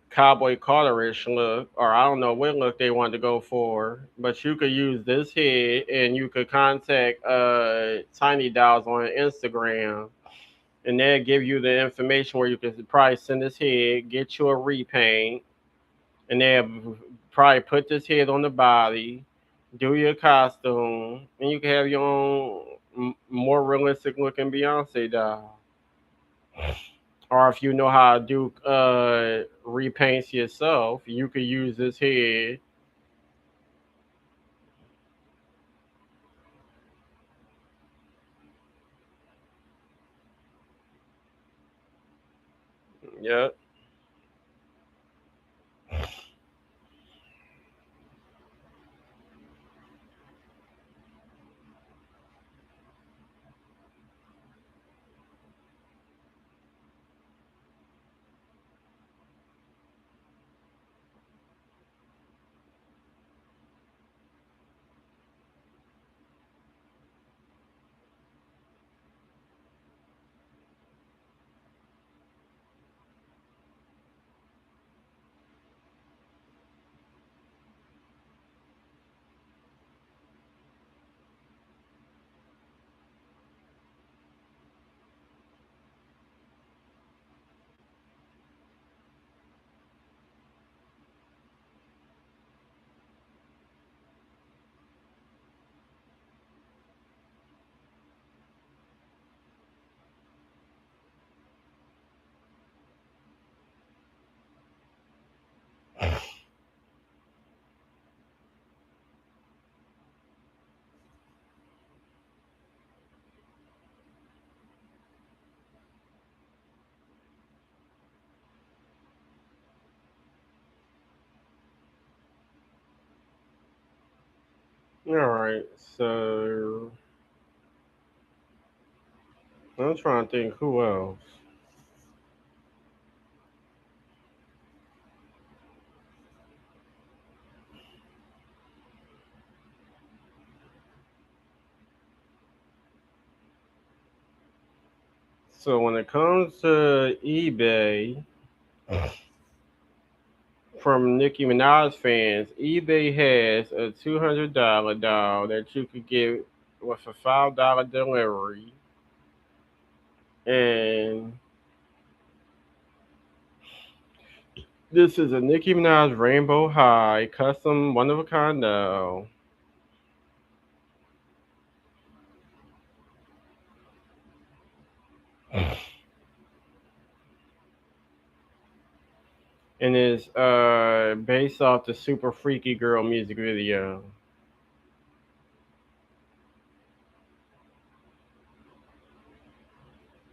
cowboy Carterish look, or I don't know what look they wanted to go for. But you could use this head, and you could contact Tiny Dolls on Instagram, and they'll give you the information where you could probably send this head, get you a repaint, and they'll probably put this head on the body, do your costume, and you can have your own more realistic looking Beyonce doll. Or if you know how to do repaints yourself, you could use this head. Yep. All right. So I'm trying to think who else. So when it comes to eBay, from Nicki Minaj fans, eBay has a $200 doll that you could get with a $5 delivery, and this is a Nicki Minaj Rainbow High custom one of a kind doll, and is based off the Super Freaky Girl music video.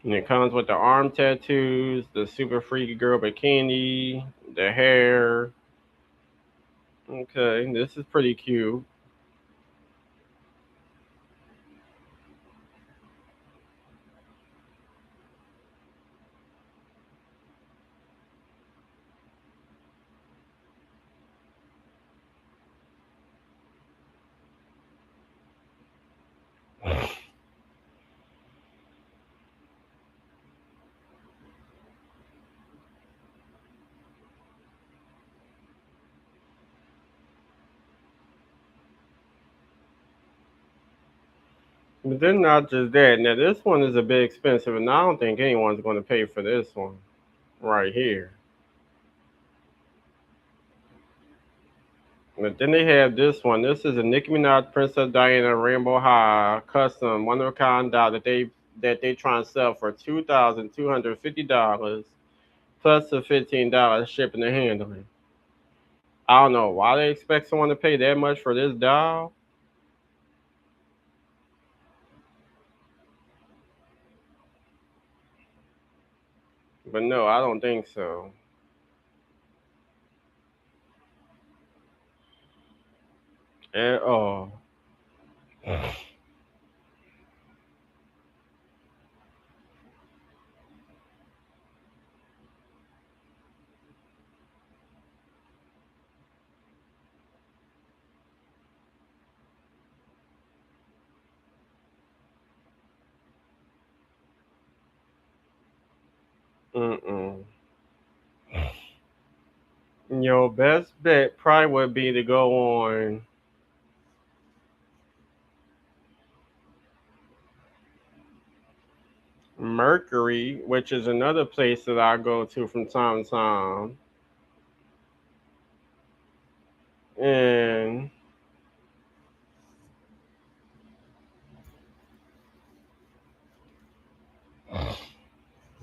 And it comes with the arm tattoos, the Super Freaky Girl bikini, the hair. Okay, this is pretty cute. But then not just that. Now this one is a bit expensive, and I don't think anyone's going to pay for this one right here. But then they have this one. This is a Nicki Minaj Princess Diana Rainbow High custom one of a kind doll that they try and sell for $2,250 plus the $15 shipping and handling. I don't know why they expect someone to pay that much for this doll, but no, I don't think so at all. Mm-mm. Your best bet probably would be to go on Mercury, which is another place that I go to from time to time. And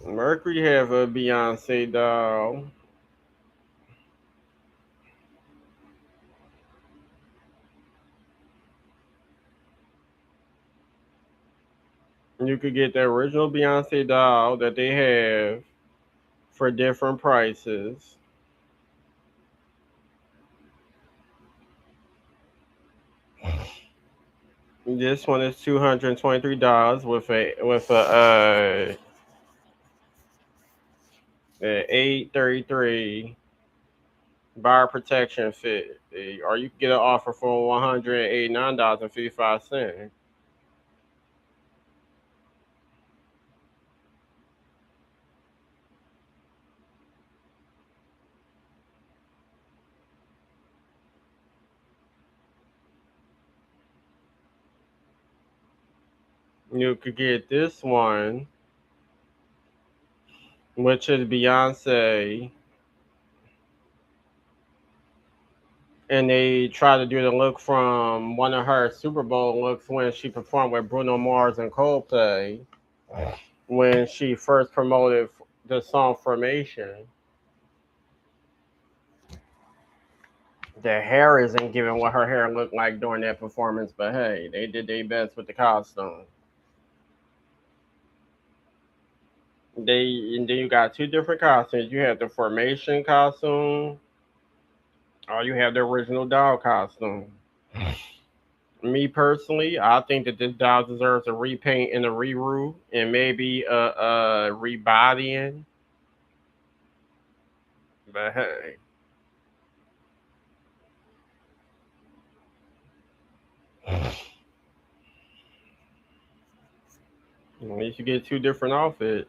Mercury have a Beyonce doll. You could get the original Beyonce doll that they have for different prices. This one is $223 with a 833 buyer protection fit, or you can get an offer for $189.55. You could get this one, which is Beyonce, and they try to do the look from one of her Super Bowl looks when she performed with Bruno Mars and Coldplay when she first promoted the song Formation. The hair isn't giving what her hair looked like during that performance, but hey, they did their best with the costume. And then you got two different costumes. You have the Formation costume, or you have the original doll costume. Me personally, I think that this doll deserves a repaint and a re-roo and maybe a rebodying. But hey, at least you get two different outfits.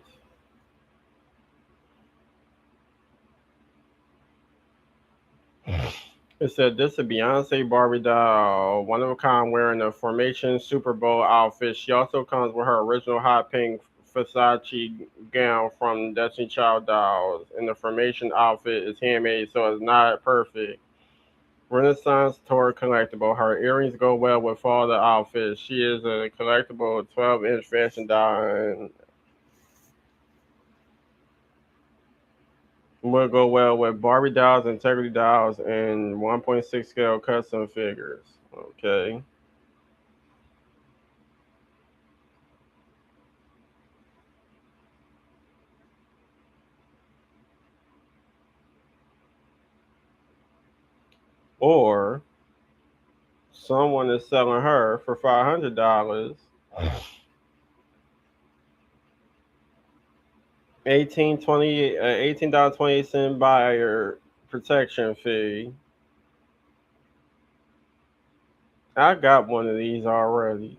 It said this is a Beyonce Barbie doll, one of a kind, wearing a Formation Super Bowl outfit. She also comes with her original hot pink Versace gown from Destiny Child dolls, and the Formation outfit is handmade, so it's not perfect. Renaissance tour collectible. Her earrings go well with all the outfits. She is a collectible 12-inch fashion doll and will go well with Barbie dolls, integrity dolls, and 1.6 scale custom figures. Okay. Or someone is selling her for $500, $18.28 buyer protection fee. I got one of these already.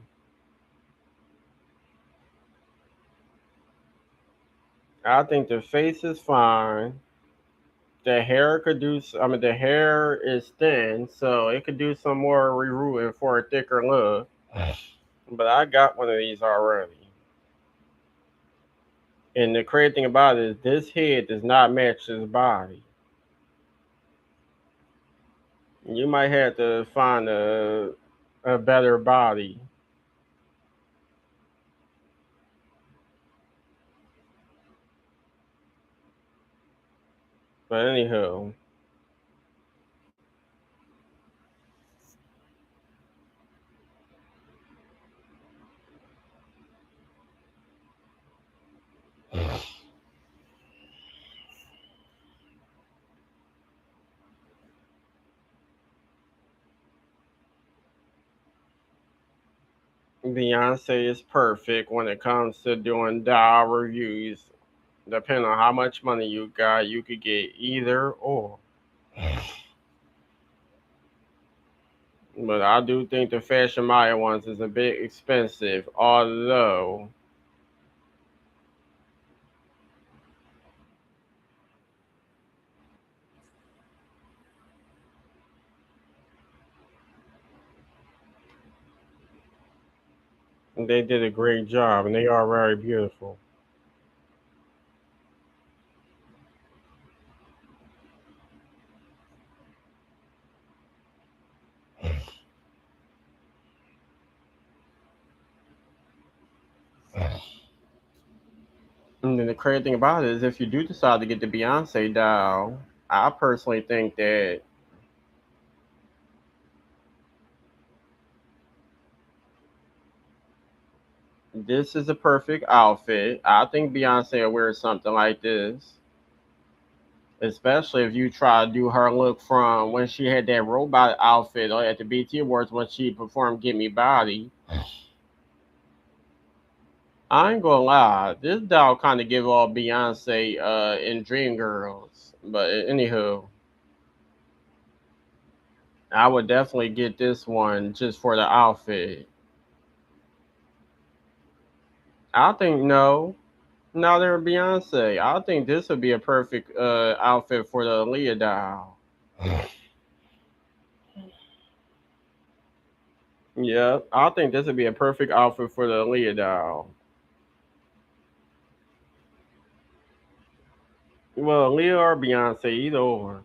I think the face is fine. The hair could do. I mean, the hair is thin, so it could do some more rerooting for a thicker look. But I got one of these already. And the crazy thing about it is, this head does not match this body. You might have to find a better body. But anywho, Beyonce is perfect when it comes to doing doll reviews. Depending on how much money you got, you could get either or. But I do think the Fashion Maya ones is a bit expensive, although they did a great job and they are very beautiful. And then the crazy thing about it is if you do decide to get the Beyonce doll, I personally think that this is a perfect outfit. I think Beyonce will wear something like this. Especially if you try to do her look from when she had that robot outfit at the BT Awards when she performed "Get Me Body." I ain't gonna lie, this doll kind of give off Beyonce in Dreamgirls. But anywho, I would definitely get this one just for the outfit. I think no, now they're Beyonce. I think this would be a perfect outfit for the Aaliyah doll. Yeah, I think this would be a perfect outfit for the Aaliyah doll. Well, Aaliyah or Beyonce, either or.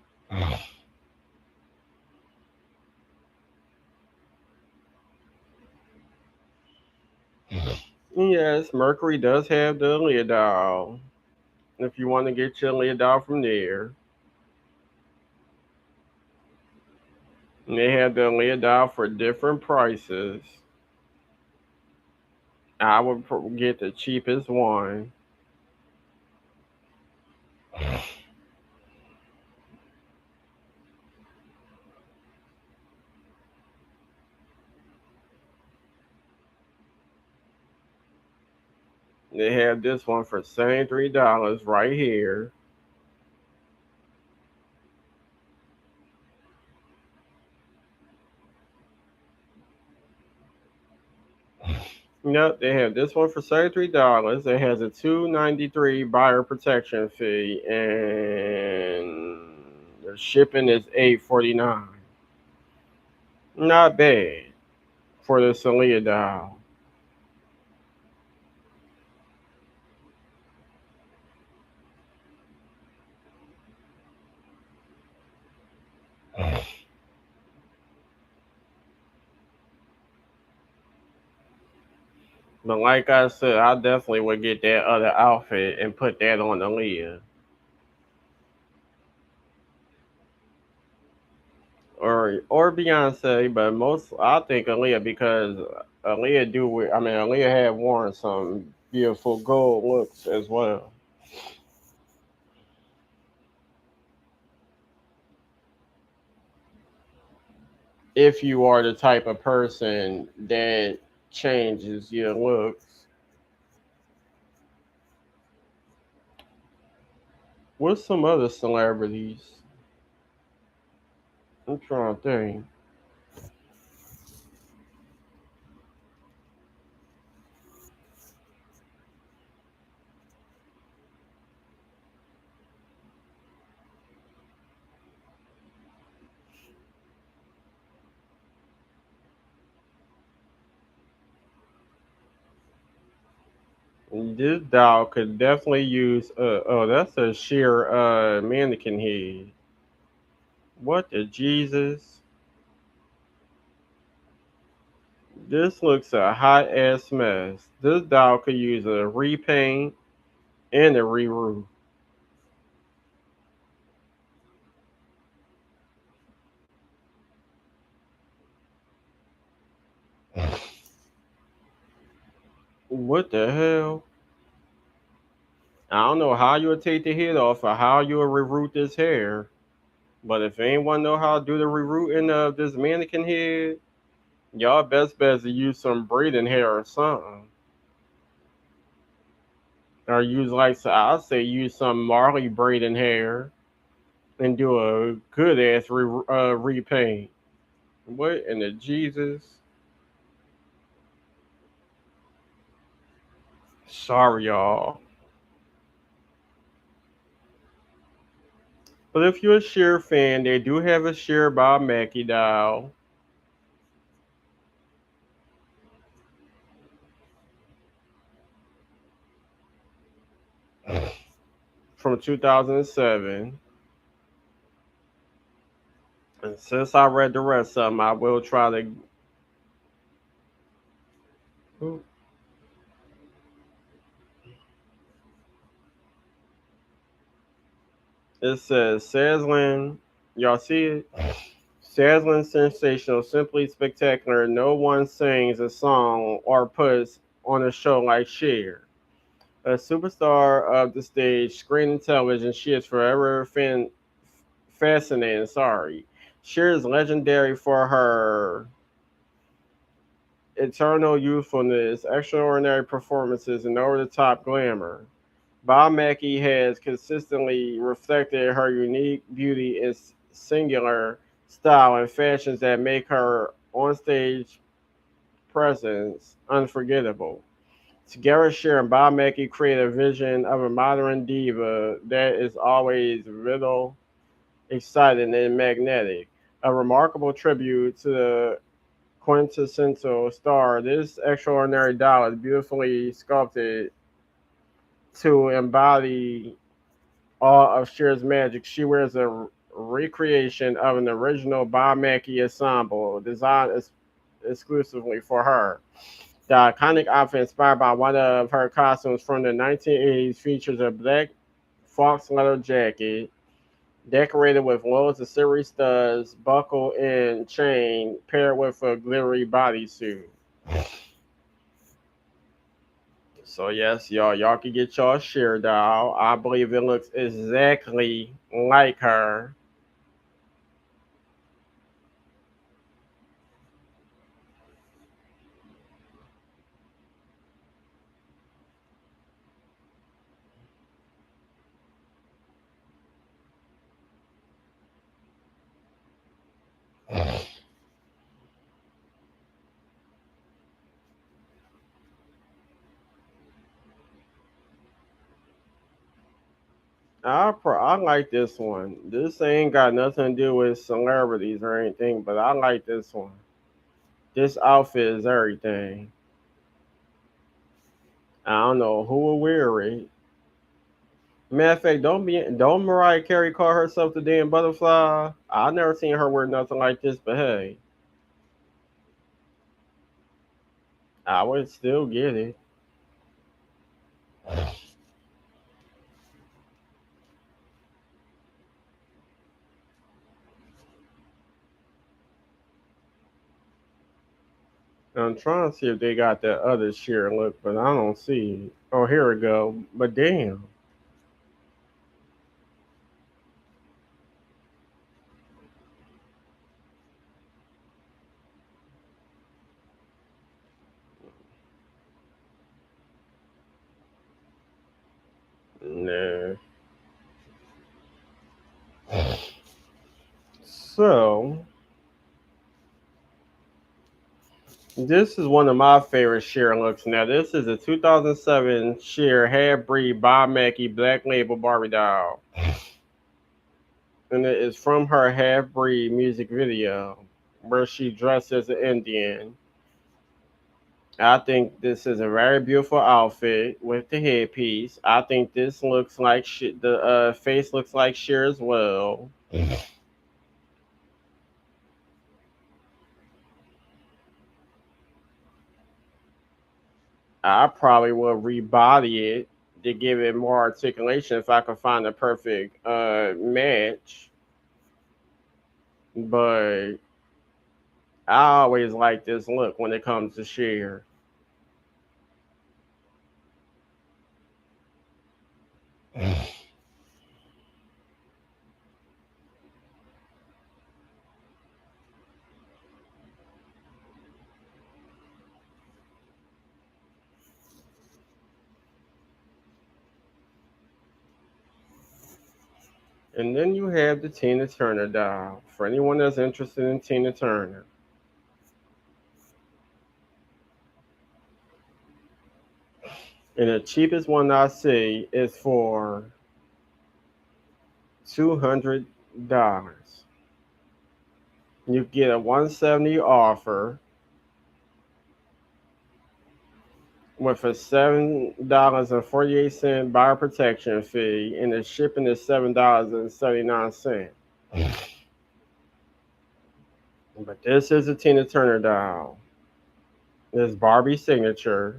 Yes, Mercury does have the Aaliyah doll. If you want to get your Aaliyah doll from there, and they have the Aaliyah doll for different prices. I would get the cheapest one. They have this one for $73 right here. Yep, they have this one for $73. It has a $2.93 buyer protection fee, and the shipping is $8.49. Not bad for the Celia doll. But like I said, I definitely would get that other outfit and put that on Aaliyah or Beyonce. But most I think Aaliyah because Aaliyah do. I mean, Aaliyah had worn some beautiful gold looks as well. If you are the type of person that changes your looks, what's some other celebrities? I'm trying to think. This doll could definitely use. Oh, that's a sheer mannequin head. What the Jesus? This looks a hot ass mess. This doll could use a repaint and a re-roof. What the hell? I don't know how you would take the head off or how you would reroot this hair. But if anyone know how to do the rerooting of this mannequin head, Y'all best bet is to use some braiding hair or something. Or use like so I'll say use some Marley braiding hair and do a good ass repaint. What in the Jesus? Sorry, y'all. But if you're a Cher fan, they do have a Cher by Mackie doll from 2007. And since I read the rest of them, I will try to. It says sizzling. Y'all see it? Sizzling, sensational, simply spectacular. No one sings a song or puts on a show like Cher. A superstar of the stage, screen, and television, she is forever fascinating. Sorry. Cher is legendary for her eternal youthfulness, extraordinary performances, and over the top glamour. Bob Mackie has consistently reflected her unique beauty and singular style and fashions that make her onstage presence unforgettable. Together, Cher and Bob Mackie create a vision of a modern diva that is always vital, exciting, and magnetic. A remarkable tribute to the quintessential star. This extraordinary doll is beautifully sculpted to embody all of Cher's magic. She wears a recreation of an original Bob Mackie ensemble designed exclusively for her. The iconic outfit, inspired by one of her costumes from the 1980s, features a black fox leather jacket decorated with loads of silvery studs, buckle, and chain, paired with a glittery bodysuit. So yes, y'all can get y'all Cher doll. I believe it looks exactly like her. I like this one. This ain't got nothing to do with celebrities or anything, but I like this one. This outfit is everything. I don't know who will wear it. Matter of fact, don't Mariah Carey call herself the damn butterfly? I never seen her wear nothing like this, but hey, I would still get it. I'm trying to see if they got that other sheer look, but I don't see it. Oh, here we go. But damn. Nah. So, this is one of my favorite sheer looks. Now, this is a 2007 sheer half breed Bob Mackie Black Label Barbie doll. And it is from her half breed music video where she dressed as an Indian. I think this is a very beautiful outfit with the headpiece. I think this looks like the face looks like Cher as well. I probably will rebody it to give it more articulation if I could find the perfect match. But I always like this look when it comes to Cher. And then you have the Tina Turner doll. For anyone that's interested in Tina Turner. And the cheapest one I see is for $200. You get a 170 offer with a $7.48 buyer protection fee, and the shipping is $7.79. But this is a Tina Turner doll. This Barbie signature.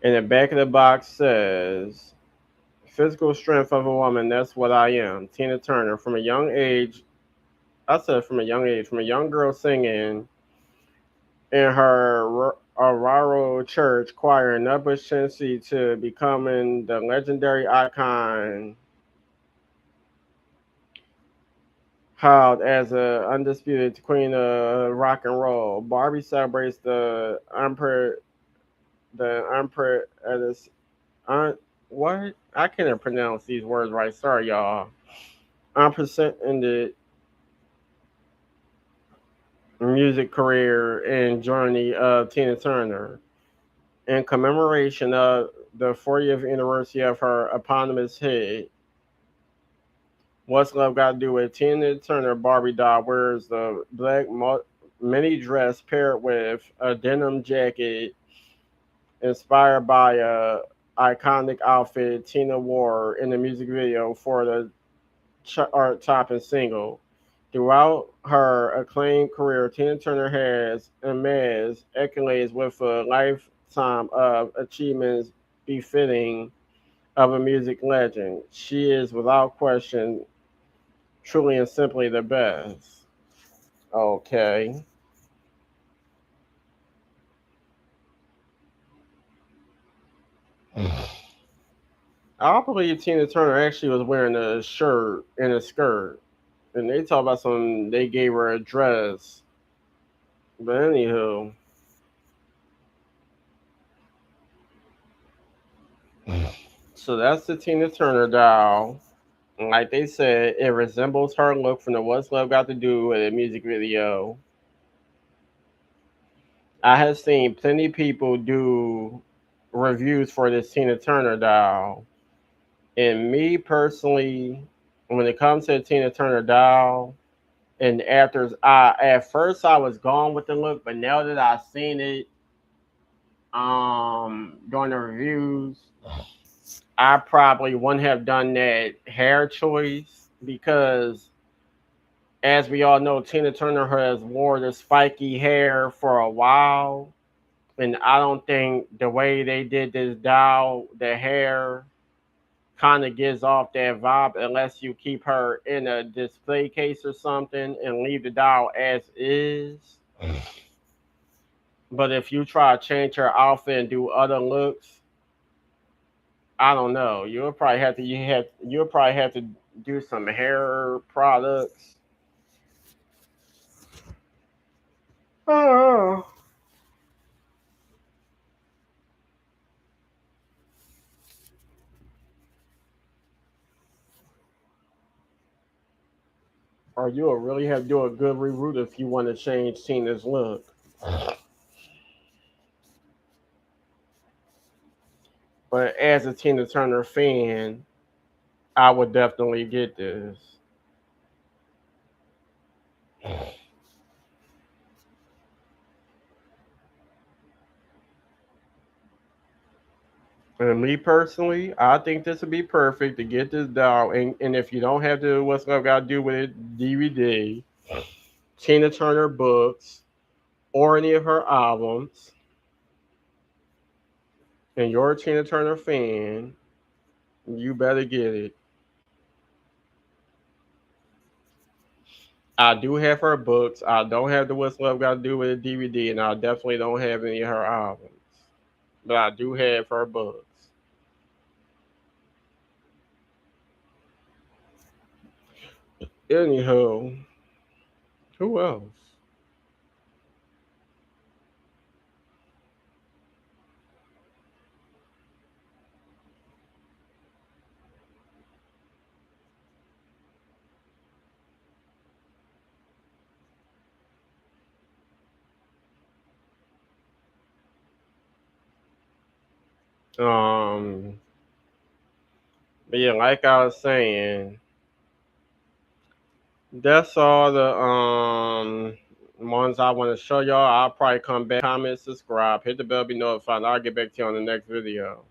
And the back of the box says, physical strength of a woman, that's what I am. Tina Turner. From a young age, I said from a young age, from a young girl singing in her Aurora Church choir in Nutbush, Tennessee, to becoming the legendary icon hailed as a undisputed queen of rock and roll. Barbie celebrates this un, what? I can't pronounce these words right. Sorry, y'all. Unprecedented music career and journey of Tina Turner in commemoration of the 40th anniversary of her eponymous hit. What's Love Got to Do with Tina Turner? Barbie doll wears the black mini dress paired with a denim jacket inspired by a iconic outfit Tina wore in the music video for the chart topping single. Throughout her acclaimed career, Tina Turner has amassed accolades with a lifetime of achievements befitting of a music legend. She is without question truly and simply the best. Okay. I believe Tina Turner actually was wearing a shirt and a skirt. And they talk about some, they gave her a dress. But anywho, so that's the Tina Turner doll. And like they said, it resembles her look from the What's Love Got to Do with a music video. I have seen plenty of people do reviews for this Tina Turner doll. And me personally, when it comes to the Tina Turner doll, and after I at first I was gone with the look, but now that I've seen it during the reviews, I probably wouldn't have done that hair choice because as we all know, Tina Turner has wore the spiky hair for a while. And I don't think the way they did this doll, the hair kind of gives off that vibe unless you keep her in a display case or something and leave the doll as is. But if you try to change her outfit and do other looks, I don't know. You'll probably have to do some hair products. Oh. Or you'll really have to do a good reroute if you want to change Tina's look. But as a Tina Turner fan, I would definitely get this. And me personally, I think this would be perfect to get this doll. And if you don't have the What's Love Got to Do with It DVD, Tina Turner books, or any of her albums, and you're a Tina Turner fan, you better get it. I do have her books. I don't have the What's Love Got to Do with It DVD, and I definitely don't have any of her albums. But I do have her books. Anyhow, who else? Um, but yeah, like I was saying, that's all the ones I want to show y'all. I'll probably come back, comment, subscribe, hit the bell, be notified. I'll get back to you on the next video.